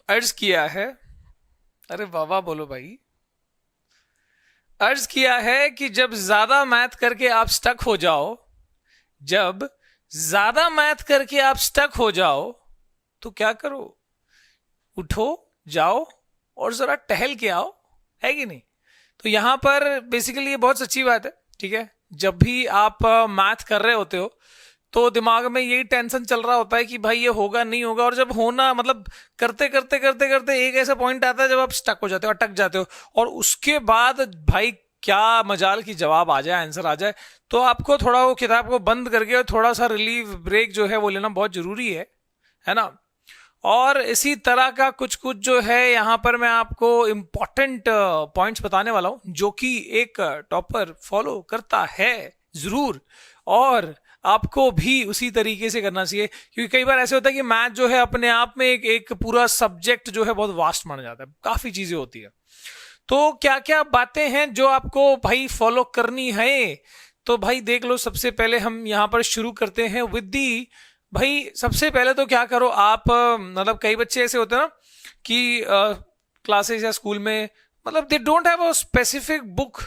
अर्ज किया है, अरे वाह बोलो भाई, अर्ज किया है कि जब ज्यादा मैथ करके आप स्टक हो जाओ, जब ज्यादा मैथ करके आप स्टक हो जाओ तो क्या करो? उठो, जाओ और जरा टहल के आओ, है कि नहीं? तो यहां पर बेसिकली ये बहुत सच्ची बात है, ठीक है। जब भी आप मैथ कर रहे होते हो तो दिमाग में यही टेंशन चल रहा होता है कि भाई ये होगा नहीं होगा, और जब होना मतलब करते करते करते करते एक ऐसा पॉइंट आता है जब आप स्टक हो जाते हो, अटक जाते हो, और उसके बाद भाई क्या मजाल की जवाब आ जाए, आंसर आ जाए, तो आपको थोड़ा वो किताब को बंद करके और थोड़ा सा रिलीफ ब्रेक जो है वो लेना बहुत जरूरी है ना। और इसी तरह का कुछ कुछ जो है यहाँ पर मैं आपको इंपॉर्टेंट पॉइंट्स बताने वाला हूं जो कि एक टॉपर फॉलो करता है जरूर, और आपको भी उसी तरीके से करना चाहिए, क्योंकि कई बार ऐसे होता है कि मैथ जो है अपने आप में एक पूरा सब्जेक्ट जो है बहुत वास्ट माना जाता है, काफी चीजें होती है। तो क्या क्या बातें हैं जो आपको भाई फॉलो करनी है? तो भाई देख लो, सबसे पहले हम यहाँ पर शुरू करते हैं विद दी, भाई सबसे पहले तो क्या करो आप, मतलब कई बच्चे ऐसे होते हैं ना कि क्लासेस या स्कूल में मतलब they don't have a specific book.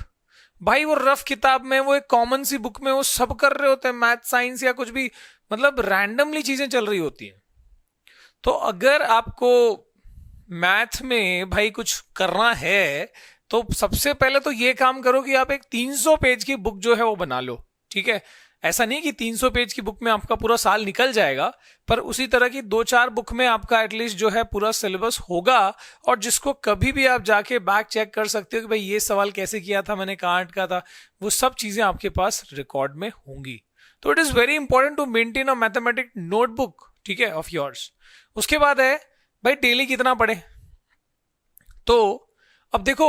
भाई वो रफ किताब में, वो एक कॉमन सी बुक में वो सब कर रहे होते हैं, मैथ साइंस या कुछ भी, मतलब रैंडमली चीजें चल रही होती हैं। तो अगर आपको मैथ में भाई कुछ करना है तो सबसे पहले तो ये काम करो कि आप एक 300 पेज की बुक जो है वो बना लो, ठीक है। ऐसा नहीं कि 300 पेज की बुक में आपका पूरा साल निकल जाएगा, पर उसी तरह की दो चार बुक में आपका एटलीस्ट जो है पूरा सिलेबस होगा, और जिसको कभी भी आप जाके बैक चेक कर सकते हो कि भाई ये सवाल कैसे किया था, मैंने कहाँ अटका था, वो सब चीजें आपके पास रिकॉर्ड में होंगी। तो it is very important to maintain a mathematic notebook, ठीक है, ऑफ योर्स। उसके बाद है भाई डेली कितना पढ़े। तो अब देखो,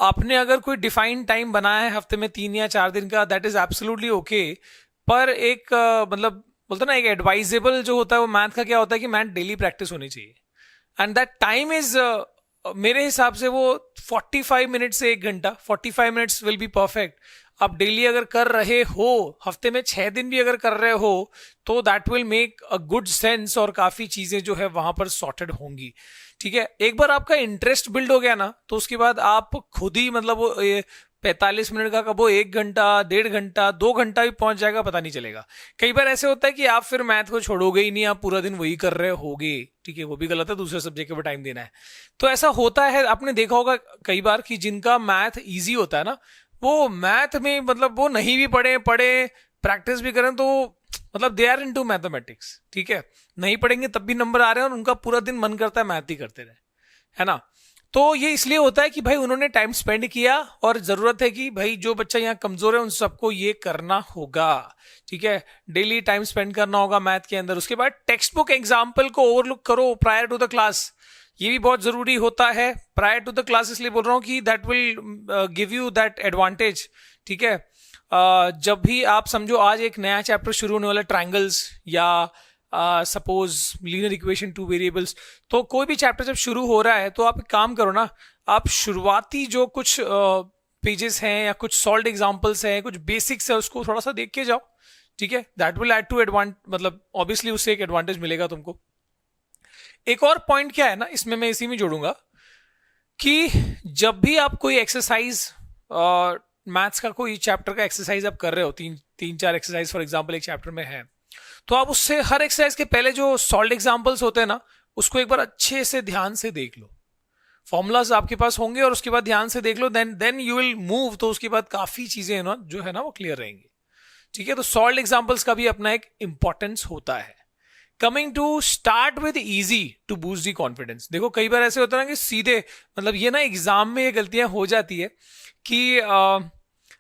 आपने अगर कोई डिफाइंड टाइम बनाया है हफ्ते में 3 या 4 दिन का, दैट इज एब्सोल्युटली ओके। पर एक मतलब बोलते ना, एक एडवाइजेबल जो होता है वो मैथ का क्या होता है कि मैथ डेली प्रैक्टिस होनी चाहिए, एंड दैट टाइम इज मेरे हिसाब से वो 45 मिनट से 1 घंटा, 45 मिनट्स विल बी परफेक्ट। आप डेली अगर कर रहे हो, हफ्ते में 6 दिन भी अगर कर रहे हो, तो that will make a good sense, और काफी चीजें जो है वहां पर सॉर्टेड होंगी, ठीक है। एक बार आपका इंटरेस्ट बिल्ड हो गया ना, तो उसके बाद आप खुद ही मतलब वो 45 मिनट का कब वो 1 घंटा, 1.5 घंटा, 2 घंटा भी पहुंच जाएगा, पता नहीं चलेगा। कई बार ऐसे होता है कि आप फिर मैथ को छोड़ोगे ही नहीं, आप पूरा दिन वही कर रहे होगे, ठीक है, वो भी गलत है, दूसरे सब्जेक्ट के ऊपर टाइम देना है। तो ऐसा होता है, आपने देखा होगा कई बार कि जिनका मैथ ईजी होता है ना, वो मैथ में मतलब वो नहीं भी पढ़े पढ़े प्रैक्टिस भी करें तो मतलब दे आर इनटू मैथमेटिक्स, ठीक है। नहीं पढ़ेंगे तब भी नंबर आ रहे हैं, और उनका पूरा दिन मन करता है मैथ ही करते रहे, है ना। तो ये इसलिए होता है कि भाई उन्होंने टाइम स्पेंड किया, और जरूरत है कि भाई जो बच्चा यहाँ कमजोर है उन सबको ये करना होगा, ठीक है। डेली टाइम स्पेंड करना होगा मैथ के अंदर। उसके बाद टेक्स्ट बुक एग्जाम्पल को ओवरलुक करो प्रायर टू द क्लास, ये भी बहुत जरूरी होता है। प्रायर टू द क्लास इसलिए बोल रहा हूँ कि that will give you that advantage, ठीक है। जब भी आप समझो आज एक नया चैप्टर शुरू होने वाला, ट्रायंगल्स या suppose linear equation two variables, तो कोई भी चैप्टर जब शुरू हो रहा है तो आप एक काम करो ना, आप शुरुआती जो कुछ पेजेस हैं या कुछ सॉल्व एग्जांपल्स हैं, कुछ बेसिक्स है, उसको थोड़ा सा देख के जाओ, ठीक है। दैट विल ऐड टू एडवांट, मतलब ऑब्वियसली उससे एक एडवांटेज मिलेगा तुमको। एक और पॉइंट क्या है ना इसमें, मैं इसी में जोड़ूंगा कि जब भी आप कोई एक्सरसाइज, मैथ्स का कोई चैप्टर का एक्सरसाइज आप कर रहे हो, तीन तीन चार एक्सरसाइज फॉर एग्जांपल एक चैप्टर में है, तो आप उससे हर एक्सरसाइज के पहले जो सॉल्व एग्जांपल्स होते हैं ना, उसको एक बार अच्छे से ध्यान से देख लो। फॉर्मूलाज आपके पास होंगे, और उसके बाद ध्यान से देख लो, देन यू विल मूव, तो उसके बाद काफी चीजें ना जो है ना वो क्लियर रहेंगी, ठीक है। तो सॉल्व एग्जांपल्स का भी अपना एक इंपॉर्टेंस होता है। Coming to start with easy to boost the confidence. देखो कई बार ऐसे होता है ना कि सीधे मतलब ये ना एग्जाम में ये गलतियां हो जाती है कि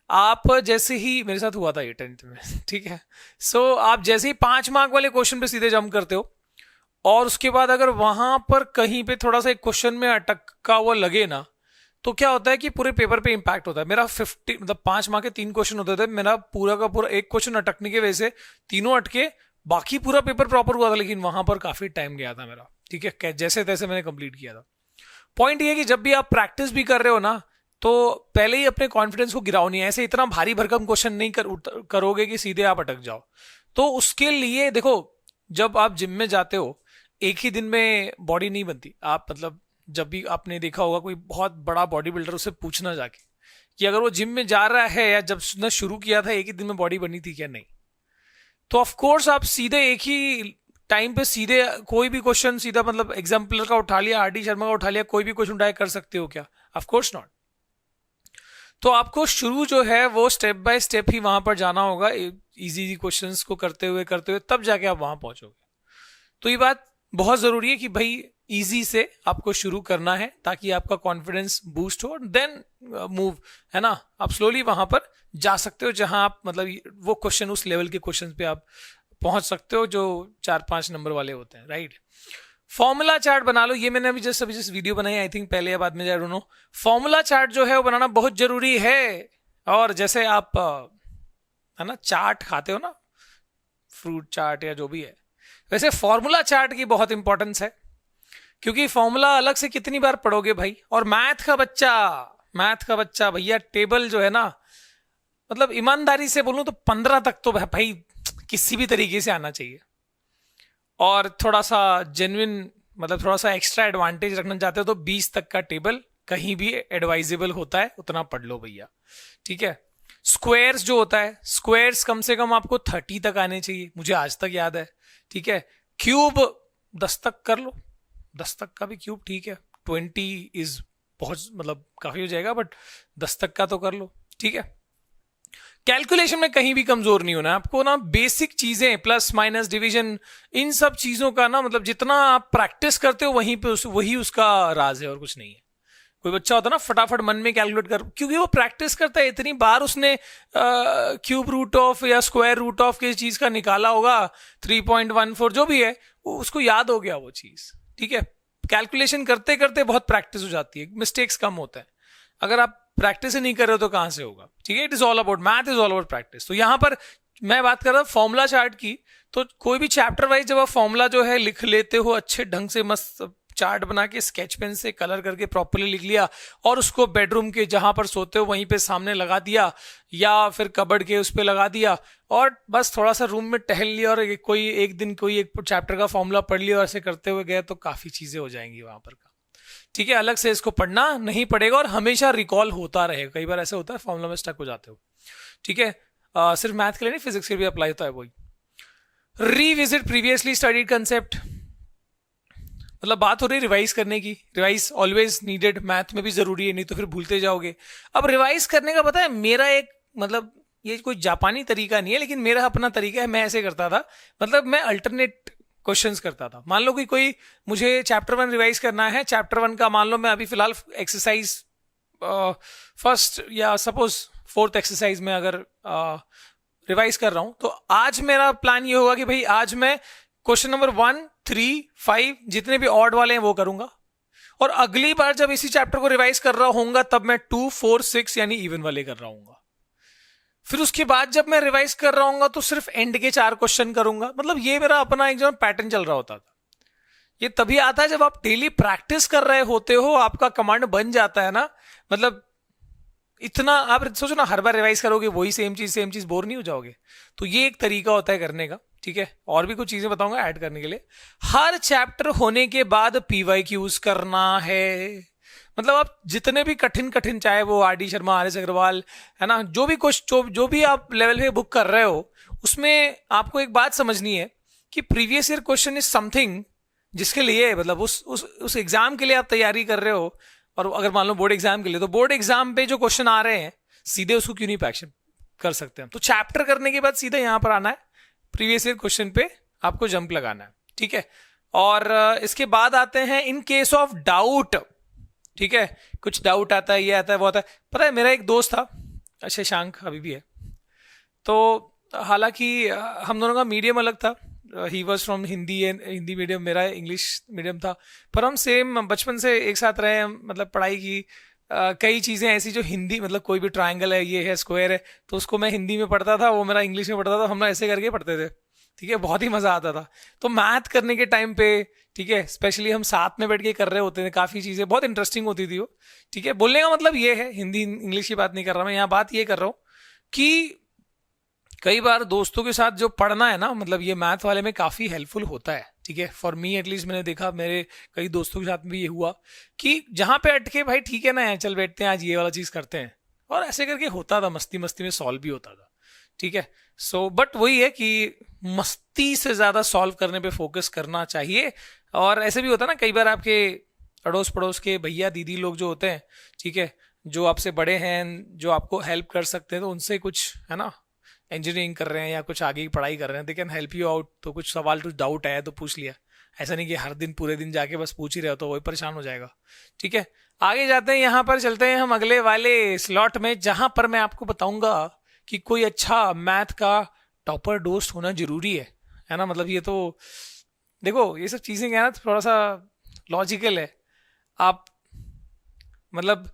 आप जैसे ही, मेरे साथ हुआ था ये 10th में, ठीक है। सो आप जैसे ही 5 मार्क वाले क्वेश्चन पे सीधे जंप करते हो, और उसके बाद अगर वहां पर कहीं पे थोड़ा सा एक क्वेश्चन में अटका हुआ लगे ना, तो क्या होता है कि पूरे पेपर पे इंपैक्ट होता है। मेरा 50 मतलब 5 मार्क के 3 क्वेश्चन होते थे, मेरा पूरा का पूरा एक क्वेश्चन अटकने की वजह से तीनों अटके, बाकी पूरा पेपर प्रॉपर हुआ था, लेकिन वहां पर काफी टाइम गया था मेरा, ठीक है। जैसे तैसे मैंने कंप्लीट किया था। पॉइंट ये है कि जब भी आप प्रैक्टिस भी कर रहे हो ना, तो पहले ही अपने कॉन्फिडेंस को गिराओ नहीं, ऐसे इतना भारी भरकम क्वेश्चन नहीं करोगे कि सीधे आप अटक जाओ। तो उसके लिए देखो, जब आप जिम में जाते हो, एक ही दिन में बॉडी नहीं बनती। आप मतलब जब भी आपने देखा होगा कोई बहुत बड़ा बॉडी बिल्डर, उससे पूछना जाके कि अगर वो जिम में जा रहा है या जब उसने शुरू किया था एक ही दिन में बॉडी बनी थी क्या, नहीं। तो ऑफ कोर्स आप सीधे एक ही टाइम पे सीधे कोई भी क्वेश्चन सीधा मतलब एग्जाम्पलर का उठा लिया, आर डी शर्मा का उठा लिया, कोई भी क्वेश्चन उठाए कर सकते हो क्या? Of course not. तो आपको शुरू जो है वो स्टेप बाय स्टेप ही वहां पर जाना होगा, इजी क्वेश्चंस को करते हुए तब जाके आप वहां पहुंचोगे। तो ये बात बहुत जरूरी है कि भाई इजी से आपको शुरू करना है ताकि आपका कॉन्फिडेंस बूस्ट हो, देन मूव, है ना। आप स्लोली वहां पर जा सकते हो जहां आप मतलब वो क्वेश्चन, उस लेवल के क्वेश्चन पे आप पहुंच सकते हो जो 4-5 नंबर वाले होते हैं, राइट। फॉर्मूला चार्ट बना लो। ये मैंने अभी जस्ट वीडियो बनाई, आई थिंक पहले या बाद में, जाए नो। फॉर्मूला चार्ट जो है वो बनाना बहुत जरूरी है। और जैसे आप है ना चाट खाते हो ना, फ्रूट चाट या जो भी है, वैसे फॉर्मूला चार्ट की बहुत इंपॉर्टेंस है, क्योंकि फॉर्मूला अलग से कितनी बार पढ़ोगे भाई। और मैथ का बच्चा भैया टेबल जो है ना, मतलब ईमानदारी से बोलूं तो 15 तक तो भाई किसी भी तरीके से आना चाहिए। और थोड़ा सा जेन्युइन मतलब थोड़ा सा एक्स्ट्रा एडवांटेज रखना चाहते हो तो 20 तक का टेबल कहीं भी एडवाइजेबल होता है, उतना पढ़ लो भैया, ठीक है। स्क्वायर्स जो होता है, स्क्वायर्स कम से कम आपको 30 तक आने चाहिए, मुझे आज तक याद है, ठीक है। क्यूब 10 तक कर लो, 10 तक का भी क्यूब ठीक है। 20 इज बहुत मतलब काफी हो जाएगा, बट 10 तक का तो कर लो, ठीक है। कैलकुलेशन में कहीं भी कमजोर नहीं होना आपको ना। बेसिक चीजें, प्लस माइनस डिवीजन, इन सब चीजों का ना मतलब जितना आप प्रैक्टिस करते हो वहीं पे वही उसका राज है और कुछ नहीं है। कोई बच्चा होता है ना फटाफट मन में कैलकुलेट कर, क्योंकि वो प्रैक्टिस करता है, इतनी बार उसने क्यूब रूट ऑफ या स्क्वायर रूट ऑफ किसी चीज का निकाला होगा, 3.14 जो भी है, वो उसको याद हो गया वो चीज, ठीक है। कैलकुलेशन करते करते बहुत प्रैक्टिस हो जाती है, मिस्टेक्स कम होता है। अगर आप प्रैक्टिस ही नहीं कर रहे हो तो कहां से होगा, ठीक है। It is all about math, is all about practice. तो यहां पर मैं बात कर रहा हूं फॉर्मूला चार्ट की। तो कोई भी चैप्टर वाइज जब आप फॉर्मूला जो है लिख लेते हो अच्छे ढंग से, मस्त चार्ट बना के स्केच पेन से कलर करके प्रॉपरली लिख लिया, और उसको बेडरूम के जहां पर सोते हो वहीं पे सामने लगा दिया, या फिर कबर्ड के उस पर लगा दिया, और बस थोड़ा सा रूम में टहल लिया, और कोई एक दिन कोई एक चैप्टर का फॉर्मूला पढ़ लिया, और ऐसे करते हुए गए तो काफी चीजें हो जाएंगी वहां पर का, ठीक है। अलग से इसको पढ़ना नहीं पड़ेगा, और हमेशा रिकॉल होता रहेगा। कई बार ऐसे होता है फॉर्मूला में स्टक हो जाते हो, ठीक है। सिर्फ मैथ के लिए नहीं, फिजिक्स के भी अप्लाई होता है वही। रीविजिट प्रीवियसली स्टडीड कंसेप्ट, मतलब बात हो रही है रिवाइज करने की। रिवाइज ऑलवेज नीडेड, मैथ में भी जरूरी है, नहीं तो फिर भूलते जाओगे। अब रिवाइज करने का पता है मेरा एक मतलब ये कोई जापानी तरीका नहीं है, लेकिन मेरा अपना तरीका है। मैं ऐसे करता था, मतलब मैं अल्टरनेट क्वेश्चंस करता था। मान लो कि कोई मुझे चैप्टर 1 रिवाइज करना है, चैप्टर 1 का मान लो मैं अभी फिलहाल एक्सरसाइज फर्स्ट या सपोज 4th एक्सरसाइज में अगर रिवाइज कर रहा हूं, तो आज मेरा प्लान ये होगा कि भाई आज मैं क्वेश्चन नंबर 1, 3, 5 जितने भी ऑड वाले हैं वो करूंगा, और अगली बार जब इसी चैप्टर को रिवाइज कर रहा होऊंगा तब मैं 2, 4, 6 यानी इवन वाले कर रहा हूंगा। फिर उसके बाद जब मैं रिवाइज कर रहा हूँ तो सिर्फ एंड के 4 क्वेश्चन करूंगा। मतलब ये मेरा अपना एक जो पैटर्न चल रहा होता था। ये तभी आता है जब आप डेली प्रैक्टिस कर रहे होते हो, आपका कमांड बन जाता है ना। मतलब इतना आप सोचो ना, हर बार रिवाइज करोगे वही सेम चीज, बोर नहीं हो जाओगे। तो ये एक तरीका होता है करने का, ठीक है। और भी कुछ चीजें बताऊंगा ऐड करने के लिए। हर चैप्टर होने के बाद PYQs करना है। मतलब आप जितने भी कठिन चाहे वो RD शर्मा, RS अग्रवाल, है ना, जो भी कुछ जो भी आप लेवल पे बुक कर रहे हो, उसमें आपको एक बात समझनी है कि previous year question is something जिसके लिए मतलब उस एग्जाम के लिए आप तैयारी कर रहे हो। और अगर मान लो बोर्ड एग्जाम के लिए, तो बोर्ड एग्जाम पे जो क्वेश्चन आ रहे हैं सीधे उसको क्यों नहीं पैक्शन कर सकते हैं। तो चैप्टर करने के बाद सीधे यहां पर आना है, प्रीवियस ईयर क्वेश्चन पे आपको जंप लगाना है, ठीक है। और इसके बाद आते हैं इन केस ऑफ डाउट, ठीक है। कुछ डाउट आता है, ये आता है, वो आता है। पता है मेरा एक दोस्त था शशांक, अभी भी है, तो हालांकि हम दोनों का मीडियम अलग था। He was from Hindi medium, मेरा इंग्लिश मीडियम था, पर हम सेम बचपन से एक साथ रहे हैं। मतलब पढ़ाई की कई चीज़ें ऐसी जो हिंदी, मतलब कोई भी ट्रायंगल है, ये है, स्क्वायर है, तो उसको मैं हिंदी में पढ़ता था, वो मेरा इंग्लिश में पढ़ता था, हम लोग ऐसे करके पढ़ते थे, ठीक है। बहुत ही मजा आता था। तो मैथ करने के टाइम पे, ठीक है, स्पेशली हम साथ में बैठ के कर रहे होते थे, काफी चीजें बहुत इंटरेस्टिंग होती थी वो, ठीक है। बोलने का मतलब ये है, हिंदी इंग्लिश की बात नहीं कर रहा मैं, यहाँ बात ये कर रहा हूँ कि कई बार दोस्तों के साथ जो पढ़ना है ना, मतलब ये मैथ वाले में काफी हेल्पफुल होता है, ठीक है, फॉर मी एटलीस्ट मैंने देखा, मेरे कई दोस्तों के साथ भी ये हुआ कि जहां पे अटके भाई ठीक है ना यार, चल बैठते हैं आज ये वाला चीज करते हैं, और ऐसे करके होता था, मस्ती मस्ती में सॉल्व भी होता था। ठीक है, सो बट वही है कि मस्ती से ज्यादा सॉल्व करने पे फोकस करना चाहिए। और ऐसे भी होता है ना, कई बार आपके अड़ोस पड़ोस के भैया दीदी लोग जो होते हैं, ठीक है, जो आपसे बड़े हैं, जो आपको हेल्प कर सकते हैं, तो उनसे कुछ है ना, इंजीनियरिंग कर रहे हैं या कुछ आगे की पढ़ाई कर रहे हैं, they can help you out, तो कुछ सवाल कुछ डाउट आया तो पूछ लिया। ऐसा नहीं कि हर दिन पूरे दिन जाके बस पूछ ही रहे हो, तो वही परेशान हो जाएगा। ठीक है, आगे जाते हैं, यहाँ पर चलते हैं हम अगले वाले स्लॉट में, जहां पर मैं आपको बताऊंगा कि कोई अच्छा मैथ का टॉपर दोस्त होना जरूरी है ना। मतलब ये तो देखो, ये सब चीजें क्या है ना, थोड़ा सा लॉजिकल है। आप मतलब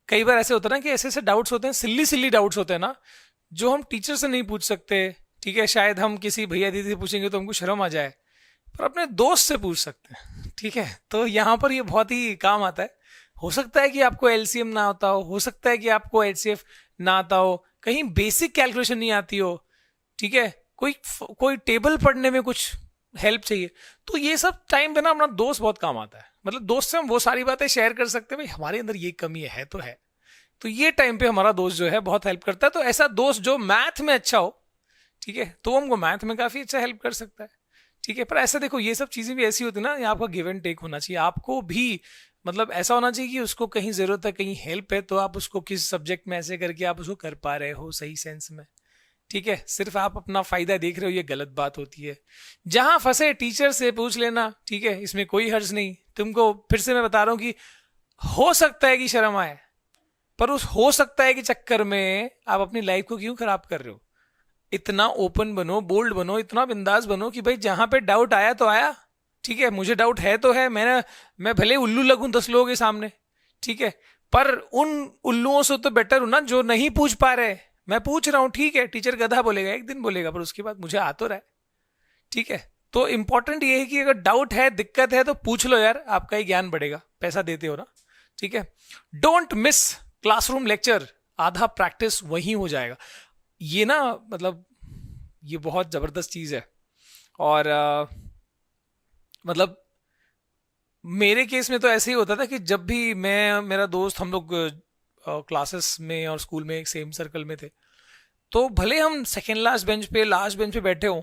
कई बार ऐसे होता है ना कि ऐसे ऐसे डाउट्स होते हैं, सिल्ली सिल्ली डाउट्स होते हैं ना, जो हम टीचर से नहीं पूछ सकते। ठीक है, शायद हम किसी भैया दीदी से पूछेंगे तो हमको शर्म आ जाए, पर अपने दोस्त से पूछ सकते हैं। ठीक है, तो यहाँ पर ये बहुत ही काम आता है। हो सकता है कि आपको एलसीएम ना आता हो सकता है कि आपको एचसीएफ ना आता हो, कहीं बेसिक कैलकुलेशन नहीं आती हो, ठीक है, कोई टेबल पढ़ने में कुछ हेल्प चाहिए, तो ये सब टाइम पे ना अपना दोस्त बहुत काम आता है। मतलब दोस्त से हम वो सारी बातें शेयर कर सकते हैं, भाई हमारे अंदर ये कमी है तो है, तो ये टाइम पे हमारा दोस्त जो है बहुत हेल्प करता है। तो ऐसा दोस्त जो मैथ में अच्छा हो, ठीक है, तो हमको मैथ में काफी अच्छा हेल्प कर सकता है। ठीक है, पर ऐसा देखो, ये सब चीजें भी ऐसी होती है ना, आपका गिव एंड टेक होना चाहिए। आपको भी मतलब ऐसा होना चाहिए कि उसको कहीं जरूरत है, कहीं हेल्प है, तो आप उसको किस सब्जेक्ट में ऐसे करके आप उसको कर पा रहे हो सही सेंस में। ठीक है, सिर्फ आप अपना फायदा देख रहे हो, ये गलत बात होती है। जहां फंसे टीचर से पूछ लेना, ठीक है, इसमें कोई हर्ज नहीं। तुमको फिर से मैं बता रहा हूं कि हो सकता है कि शर्म आए, पर उस हो सकता है कि चक्कर में आप अपनी लाइफ को क्यों खराब कर रहे हो। इतना ओपन बनो, बोल्ड बनो, इतना बिंदास बनो कि भाई जहां पे डाउट आया तो आया। ठीक है, मुझे डाउट है तो है, मैं भले उल्लू लगूं 10 लोगों के सामने, ठीक है, पर उन उल्लुओं से तो बेटर हूं ना जो नहीं पूछ पा रहे। मैं पूछ रहा हूं, ठीक है, टीचर गधा बोलेगा, एक दिन बोलेगा, पर उसके बाद मुझे आ तो रहा है। ठीक है, तो इंपॉर्टेंट ये है कि अगर डाउट है, दिक्कत है, तो पूछ लो यार, आपका ही ज्ञान बढ़ेगा, पैसा देते हो ना। ठीक है, डोंट मिस क्लासरूम लेक्चर, आधा प्रैक्टिस वहीं हो जाएगा। ये ना मतलब ये बहुत जबरदस्त चीज है। और मतलब मेरे केस में तो ऐसे ही होता था कि जब भी मैं, मेरा दोस्त, हम लोग क्लासेस में और स्कूल में एक सेम सर्कल में थे, तो भले हम सेकेंड लास्ट बेंच पे बैठे हों,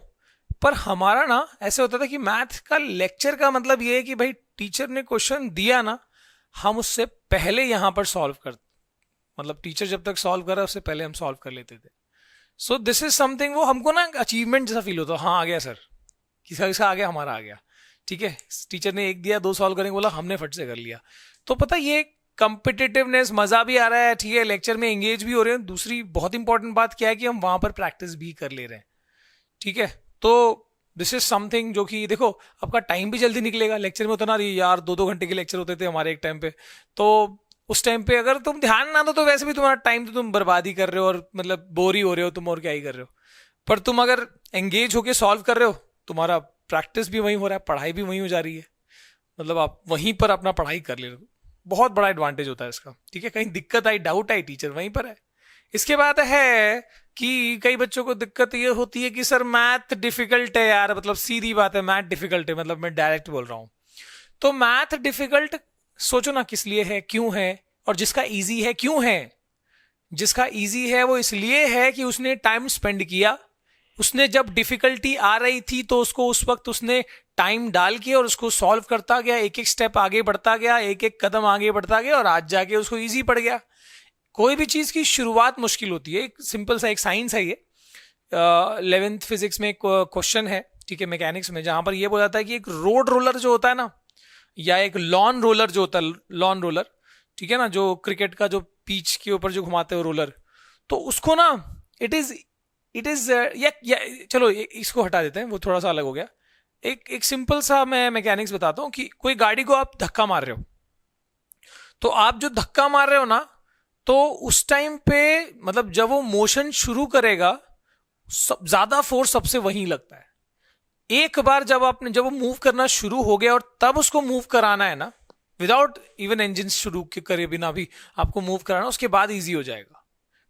पर हमारा ना ऐसे होता था कि मैथ का लेक्चर का मतलब ये है कि भाई टीचर ने क्वेश्चन दिया ना, हम उससे पहले यहां पर सॉल्व कर, मतलब टीचर जब तक सॉल्व कर रहा है उससे पहले हम सॉल्व कर लेते थे। सो दिस इज समथिंग, वो हमको ना अचीवमेंट जैसा फील होता है, हाँ आ गया सर, किसका आ गया, हमारा आ गया। ठीक है, टीचर ने एक दिया, 2 सॉल्व करने को बोला, हमने फट से कर लिया। तो पता ये कंपिटिटिवनेस, मजा भी आ रहा है, ठीक है, लेक्चर में एंगेज भी हो रहे हैं। दूसरी बहुत इंपॉर्टेंट बात क्या है कि हम वहां पर प्रैक्टिस भी कर ले रहे हैं। ठीक है, तो दिस इज समथिंग जो कि देखो, आपका टाइम भी जल्दी निकलेगा। लेक्चर में उतना नहीं यार, 2-2 घंटे के लेक्चर होते थे हमारे एक टाइम पे, तो उस टाइम पे अगर तुम ध्यान ना दो तो वैसे भी तुम्हारा टाइम तो तुम बर्बाद ही कर रहे हो, और मतलब बोर ही हो रहे हो तुम, और क्या ही कर रहे हो। पर तुम अगर एंगेज होके सॉल्व कर रहे हो, तुम्हारा प्रैक्टिस भी वहीं हो रहा है, पढ़ाई भी वहीं हो जा रही है, मतलब आप वहीं पर अपना पढ़ाई कर ले रहे हो। बहुत बड़ा एडवांटेज होता है इसका। ठीक है, कहीं दिक्कत आई, डाउट आई, टीचर वहीं पर है। इसके बाद है कि कई बच्चों को दिक्कत ये होती है कि सर मैथ डिफिकल्ट है यार, मतलब सीधी बात है, मैथ डिफिकल्ट है, मतलब मैं डायरेक्ट बोल रहा हूं। तो मैथ डिफिकल्ट सोचो ना किस लिए है, क्यों है, और जिसका इजी है क्यों है। जिसका इजी है वो इसलिए है कि उसने टाइम स्पेंड किया, उसने जब डिफिकल्टी आ रही थी तो उसको उस वक्त उसने टाइम डाल के और उसको सॉल्व करता गया, एक एक स्टेप आगे बढ़ता गया, एक एक कदम आगे बढ़ता गया, और आज जाके उसको इजी पड़ गया। कोई भी चीज की शुरुआत मुश्किल होती है। एक सिंपल सा एक साइंस है ये, 11th फिजिक्स में एक क्वेश्चन है, ठीक है, मैकेनिक्स में, जहां पर ये बोला जाता है कि एक रोड रोलर जो होता है ना, या एक लॉन रोलर जो होता है, लॉन रोलर, ठीक है ना, जो क्रिकेट का जो पिच के ऊपर जो घुमाते हो रोलर, तो उसको ना इट इज या चलो इसको हटा देते हैं, वो थोड़ा सा अलग हो गया। एक सिंपल सा मैं मैकेनिक्स बताता हूं कि कोई गाड़ी को आप धक्का मार रहे हो, तो आप जो धक्का मार रहे हो ना, तो उस टाइम पे मतलब जब वो मोशन शुरू करेगा, ज्यादा फोर्स सबसे वहीं लगता है। एक बार जब वो मूव करना शुरू हो गया और तब उसको मूव कराना है ना, विदाउट इवन इंजन शुरू करे बिना भी आपको मूव कराना, उसके बाद इजी हो जाएगा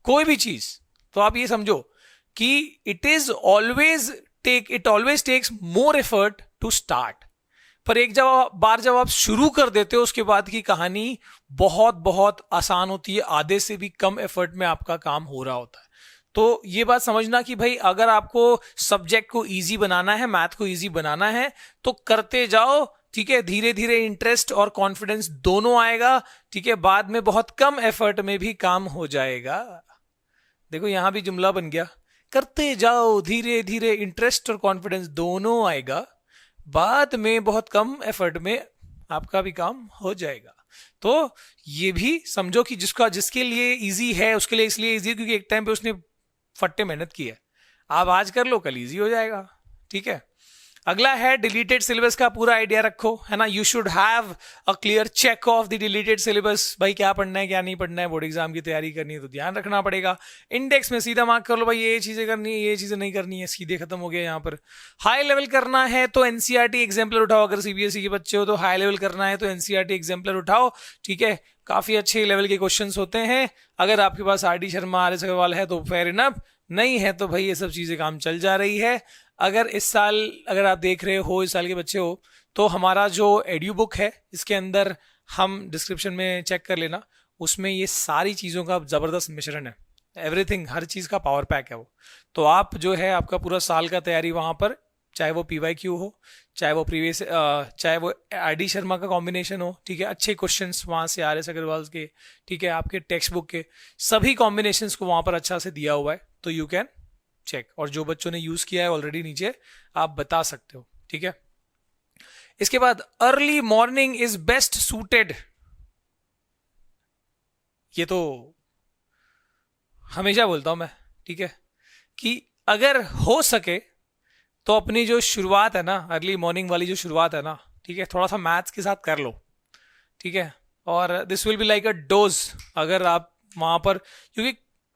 कोई भी चीज। तो आप ये समझो कि it always takes more effort to start. पर एक बार जब आप शुरू कर देते हो उसके बाद की कहानी बहुत बहुत आसान होती है, आधे से भी कम एफर्ट में आपका काम हो रहा होता है। तो ये बात समझना कि भाई अगर आपको सब्जेक्ट को इजी बनाना है, मैथ को इजी बनाना है, तो करते जाओ, ठीक है। धीरे धीरे इंटरेस्ट और कॉन्फिडेंस दोनों आएगा, ठीक है। बाद में बहुत कम एफर्ट में भी काम हो जाएगा। देखो यहां भी जुमला बन गया, करते जाओ धीरे धीरे इंटरेस्ट और कॉन्फिडेंस दोनों आएगा, बाद में बहुत कम एफर्ट में आपका भी काम हो जाएगा। तो ये भी समझो कि जिसके लिए इजी है उसके लिए इसलिए इजी है क्योंकि एक टाइम पे उसने फट्टे मेहनत की है। आप आज कर लो, कल इजी हो जाएगा, ठीक है। अगला है डिलीटेड सिलेबस का पूरा आइडिया रखो, है ना। You should have a clear check of the deleted syllabus. भाई क्या पढ़ना है क्या नहीं पढ़ना है, बोर्ड एग्जाम की तैयारी करनी है तो ध्यान रखना पड़ेगा। इंडेक्स में सीधा मार्क कर लो, भाई ये चीजें करनी है, ये चीजें नहीं करनी है, सीधे खत्म हो गया यहाँ पर। हाई लेवल करना है तो एनसीईआरटी एग्जाम्पलर उठाओ, अगर सीबीएसई के बच्चे हो तो हाई लेवल करना है तो एनसीईआरटी एग्जाम्पलर उठाओ, ठीक है। काफी अच्छे लेवल के क्वेश्चंस होते हैं। अगर आपके पास आर.डी. शर्मा, आर.एस. अग्रवाल है तो फेयर इनफ, नहीं है तो भाई ये सब चीजें काम चल जा रही है। अगर इस साल अगर आप देख रहे हो, इस साल के बच्चे हो, तो हमारा जो एड्यू बुक है इसके अंदर हम डिस्क्रिप्शन में चेक कर लेना, उसमें ये सारी चीज़ों का जबरदस्त मिश्रण है, एवरीथिंग, हर चीज़ का पावर पैक है वो। तो आप जो है आपका पूरा साल का तैयारी वहाँ पर, चाहे वो PYQ हो, चाहे वो प्रीवियस, चाहे वो आर.डी. शर्मा का कॉम्बिनेशन हो, ठीक है। अच्छे क्वेश्चंस वहाँ से आर.एस. अग्रवाल के, ठीक है, आपके टेक्स्ट बुक के सभी कॉम्बिनेशंस को वहाँ पर अच्छा से दिया हुआ है, तो यू कैन चेक। और जो बच्चों ने यूज किया है ऑलरेडी नीचे आप बता सकते हो, ठीक है। इसके बाद early morning is best suited, ये तो हमेशा बोलता हूं मैं, ठीक है, कि अगर हो सके तो अपनी जो शुरुआत है ना, अर्ली मॉर्निंग वाली जो शुरुआत है ना, ठीक है, थोड़ा सा मैथ्स के साथ कर लो, ठीक है। और this will be like a dose, अगर आप वहां पर, क्योंकि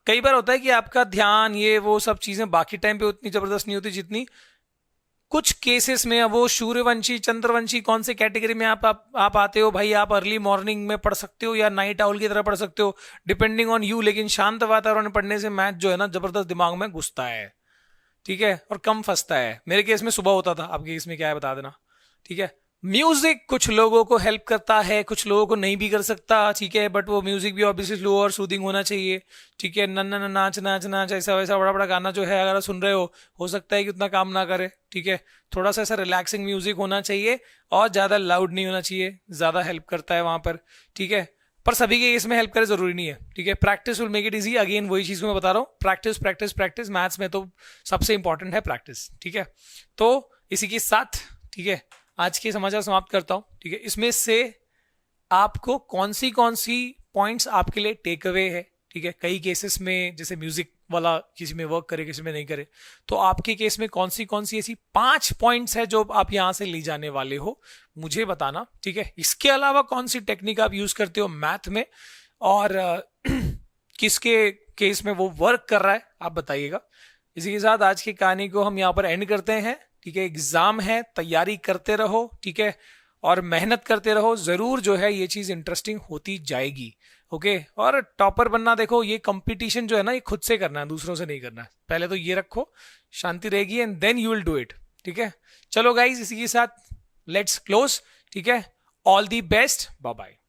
कई बार होता है कि आपका ध्यान ये वो सब चीजें बाकी टाइम पे उतनी जबरदस्त नहीं होती जितनी कुछ केसेस में। अब वो सूर्यवंशी, चंद्रवंशी, कौन से कैटेगरी में आप आते हो भाई। आप अर्ली मॉर्निंग में पढ़ सकते हो या नाइट आउल की तरह पढ़ सकते हो, डिपेंडिंग ऑन यू। लेकिन शांत वातावरण में पढ़ने से मैथ जो है ना जबरदस्त दिमाग में घुसता है, ठीक है, और कम फंसता है। मेरे केस में सुबह होता था, आपके केस में क्या है बता देना, ठीक है। म्यूजिक कुछ लोगों को हेल्प करता है, कुछ लोगों को नहीं भी कर सकता, ठीक है। बट वो म्यूजिक भी ऑब्वियसली स्लो और सूदिंग होना चाहिए, ठीक है। नन्ना नाच नाच नाच ऐसा वैसा बड़ा बड़ा गाना जो है अगर आप सुन रहे हो सकता है कि उतना काम ना करे, ठीक है। थोड़ा सा ऐसा रिलैक्सिंग म्यूजिक होना चाहिए और ज्यादा लाउड नहीं होना चाहिए, ज्यादा हेल्प करता है वहां पर, ठीक है। पर सभी के इसमें हेल्प करे जरूरी नहीं है, ठीक है। Practice will make it easy, again वही चीज को मैं बता रहा हूँ, प्रैक्टिस प्रैक्टिस प्रैक्टिस। मैथ्स में तो सबसे इंपॉर्टेंट है प्रैक्टिस, ठीक है। तो इसी के साथ, ठीक है, आज के समाचार समाप्त करता हूं, ठीक है। इसमें से आपको कौन सी पॉइंट्स आपके लिए टेक अवे है, ठीक है। कई केसेस में जैसे म्यूजिक वाला किसी में वर्क करे किसी में नहीं करे, तो आपके केस में कौन सी ऐसी 5 पॉइंट्स है जो आप यहां से ले जाने वाले हो, मुझे बताना, ठीक है। इसके अलावा कौन सी टेक्निक आप यूज करते हो मैथ में और किसके केस में वो वर्क कर रहा है आप बताइएगा। इसी के साथ आज की कहानी को हम यहाँ पर एंड करते हैं, ठीक है। एग्जाम है, तैयारी करते रहो, ठीक है, और मेहनत करते रहो, जरूर जो है ये चीज इंटरेस्टिंग होती जाएगी, ओके। और टॉपर बनना, देखो ये कंपटीशन जो है ना ये खुद से करना है, दूसरों से नहीं करना है। पहले तो ये रखो, शांति रहेगी, and then you will do it, ठीक है। चलो गाइज, इसी के साथ लेट्स क्लोज, ठीक है। All the best, bye bye.